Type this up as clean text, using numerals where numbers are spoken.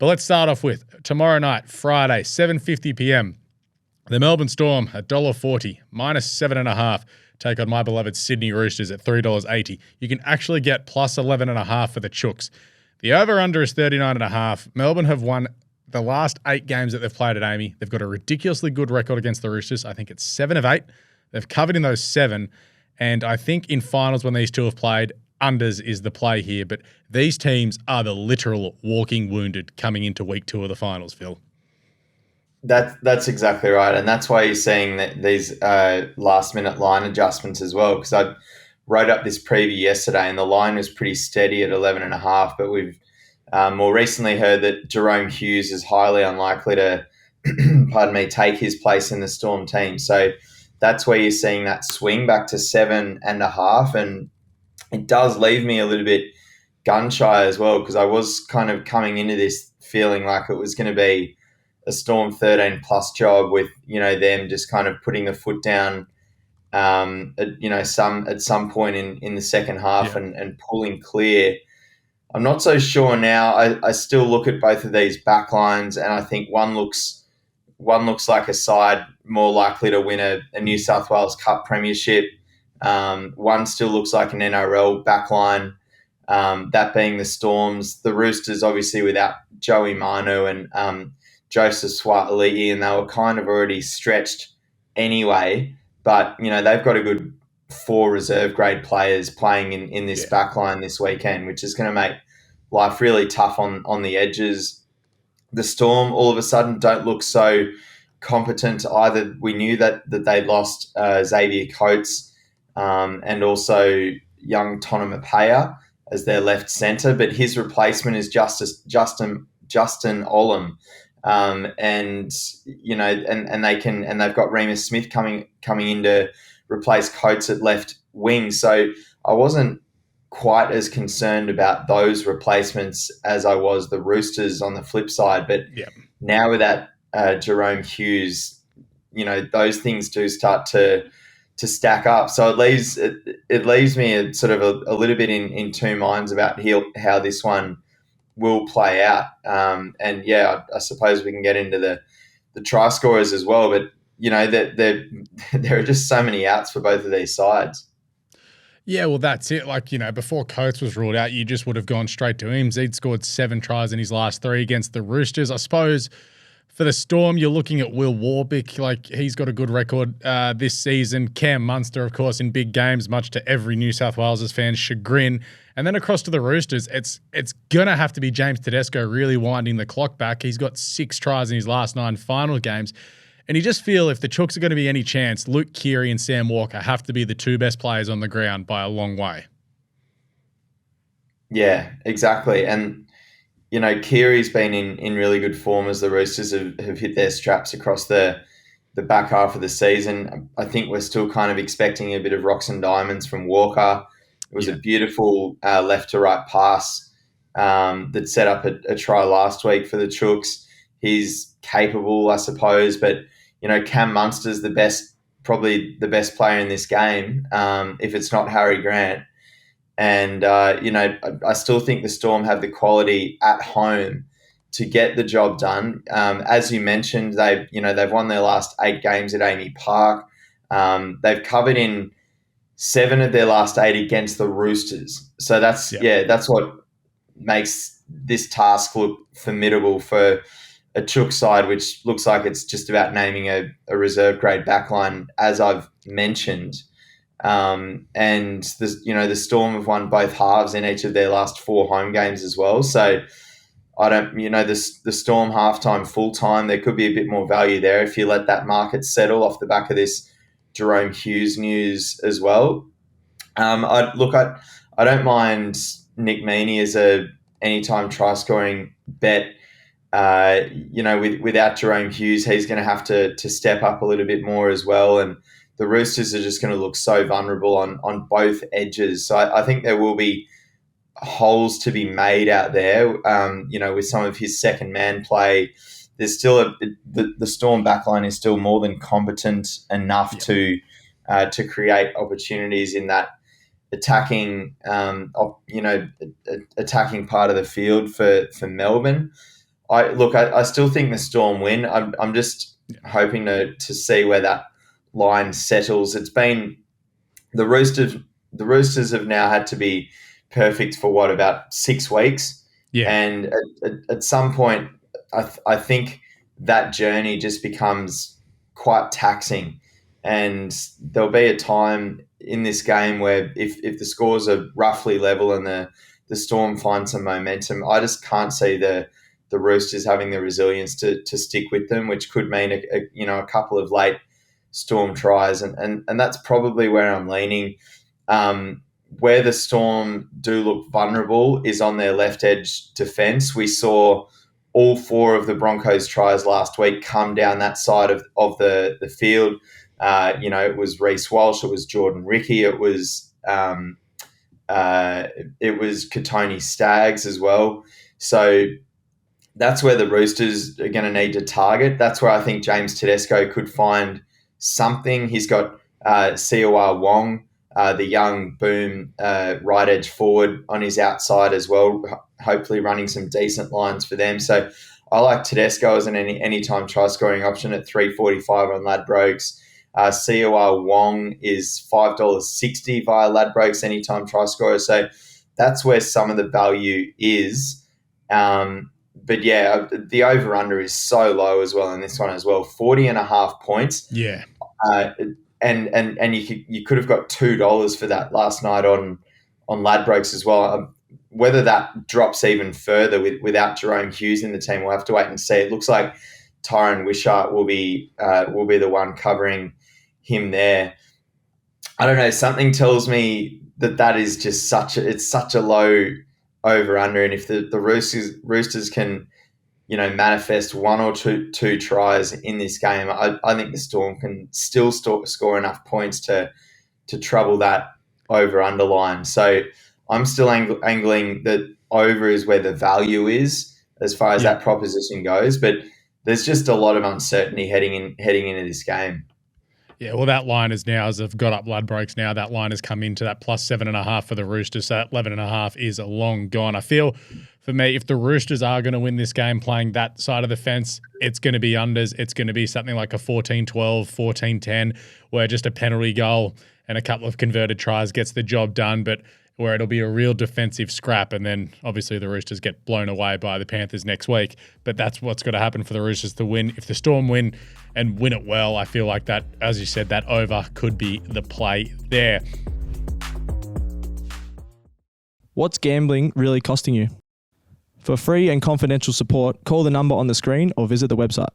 But let's start off with tomorrow night, Friday, 7:50 p.m. The Melbourne Storm at $1.40, -7.5, take on my beloved Sydney Roosters at $3.80. You can actually get plus 11.5 for the Chooks. The over-under is 39.5. Melbourne have won the last 8 games that they've played at Amy. They've got a ridiculously good record against the Roosters. I think it's 7 of 8. They've covered in those 7. And I think in finals when these two have played, unders is the play here. But these teams are the literal walking wounded coming into week 2 of the finals, Phil. That's exactly right, and that's why you're seeing that these last-minute line adjustments as well. Because I wrote up this preview yesterday, and the line was pretty steady at 11.5. But we've more recently heard that Jerome Hughes is highly unlikely to, take his place in the Storm team. So that's where you're seeing that swing back to 7.5, and it does leave me a little bit gun shy as well, because I was kind of coming into this feeling like it was going to be a Storm 13 plus job with, them just kind of putting the foot down, at some point in the second half and pulling clear. I'm not so sure now. I still look at both of these back lines, and I think one looks like a side more likely to win a New South Wales Cup premiership. One still looks like an NRL backline, that being the Storms. The Roosters, obviously, without Joey Manu and Joseph Suaalii, and they were kind of already stretched anyway. But, they've got a good 4 reserve-grade players playing in this backline this weekend, which is going to make life really tough on the edges. The Storm, all of a sudden, don't look so competent either. We knew that they lost Xavier Coates and also young Tonamapea as their left centre, but his replacement is Justin Olam. And they've got Remus Smith coming in to replace Coates at left wing. So I wasn't quite as concerned about those replacements as I was the Roosters on the flip side. But now with that Jerome Hughes, those things do start to stack up. So it leaves me a little bit in two minds about how this one will play out. I suppose we can get into the try scorers as well, but there are just so many outs for both of these sides. Yeah, well, that's it. Before Coates was ruled out, you just would have gone straight to him. He'd scored 7 tries in his last 3 against the Roosters. I suppose for the Storm, you're looking at Will Warbick. He's got a good record this season. Cam Munster, of course, in big games, much to every New South Wales fan's chagrin. And then across to the Roosters, it's going to have to be James Tedesco really winding the clock back. He's got 6 tries in his last 9 final games. And you just feel if the Chooks are going to be any chance, Luke Keary and Sam Walker have to be the 2 best players on the ground by a long way. Yeah, exactly. And, Keary's been in really good form as the Roosters have hit their straps across the back half of the season. I think we're still kind of expecting a bit of rocks and diamonds from Walker. It was a beautiful left to right pass that set up a try last week for the Chooks. He's capable, I suppose, but Cam Munster's probably the best player in this game, if it's not Harry Grant. And I still think the Storm have the quality at home to get the job done. As you mentioned, they've won their last 8 games at Amy Park. They've covered in 7 of their last 8 against the Roosters. So that's what makes this task look formidable for a Chook side, which looks like it's just about naming a reserve grade backline, as I've mentioned. And the Storm have won both halves in each of their last 4 home games as well. So I don't, the Storm halftime, full time, there could be a bit more value there if you let that market settle off the back of this Jerome Hughes news as well. I don't mind Nick Meaney as a anytime try scoring bet. Without Jerome Hughes, he's going to have to step up a little bit more as well. And the Roosters are just going to look so vulnerable on both edges. So I think there will be holes to be made out there, with some of his second man play. There's still the Storm backline is still more than competent enough to create opportunities in that attacking part of the field for Melbourne. I still think the Storm win. I'm just hoping to see where that line settles. It's been the Roosters have now had to be perfect for about 6 weeks, Yeah. and at some point, I think that journey just becomes quite taxing, and there'll be a time in this game where if the scores are roughly level and the Storm find some momentum, I just can't see the Roosters having the resilience to stick with them, which could mean a couple of late Storm tries, and that's probably where I'm leaning. Where the Storm do look vulnerable is on their left edge defence. We saw all 4 of the Broncos' tries last week come down that side of the field. It was Reece Walsh, it was Jordan Ricky, it was Katoni Staggs as well. So that's where the Roosters are going to need to target. That's where I think James Tedesco could find something. He's got COR Wong, the young boom right edge forward on his outside as well, hopefully running some decent lines for them. So I like Tedesco as an anytime try scoring option at $3.45 on Ladbrokes. COR Wong is $5.60 via Ladbrokes anytime try scorer. So that's where some of the value is. But yeah, the over-under is so low as well in this one as well, 40.5 points. Yeah. And you could have got $2 for that last night on Ladbrokes as well. Whether that drops even further without Jerome Hughes in the team, we'll have to wait and see. It looks like Tyron Wishart will be the one covering him there. I don't know. Something tells me that is just such a low over under, and if the Roosters can manifest 1 or 2 tries in this game, I think the Storm can still score enough points to trouble that over underline. So I'm still angling that over is where the value is as far as that proposition goes, but there's just a lot of uncertainty heading into this game. Yeah, well, that line is now, as I've got up Ladbrokes now, that line has come into that plus 7.5 for the Roosters. So that 11.5 is long gone. I feel, for me, if the Roosters are going to win this game playing that side of the fence, it's going to be unders. It's going to be something like a 14-12, 14-10, where just a penalty goal and a couple of converted tries gets the job done, but where it'll be a real defensive scrap, and then obviously the Roosters get blown away by the Panthers next week. But that's what's got to happen for the Roosters to win. If the Storm win and win it well, I feel like that, as you said, that over could be the play there. What's gambling really costing you? For free and confidential support, call the number on the screen or visit the website.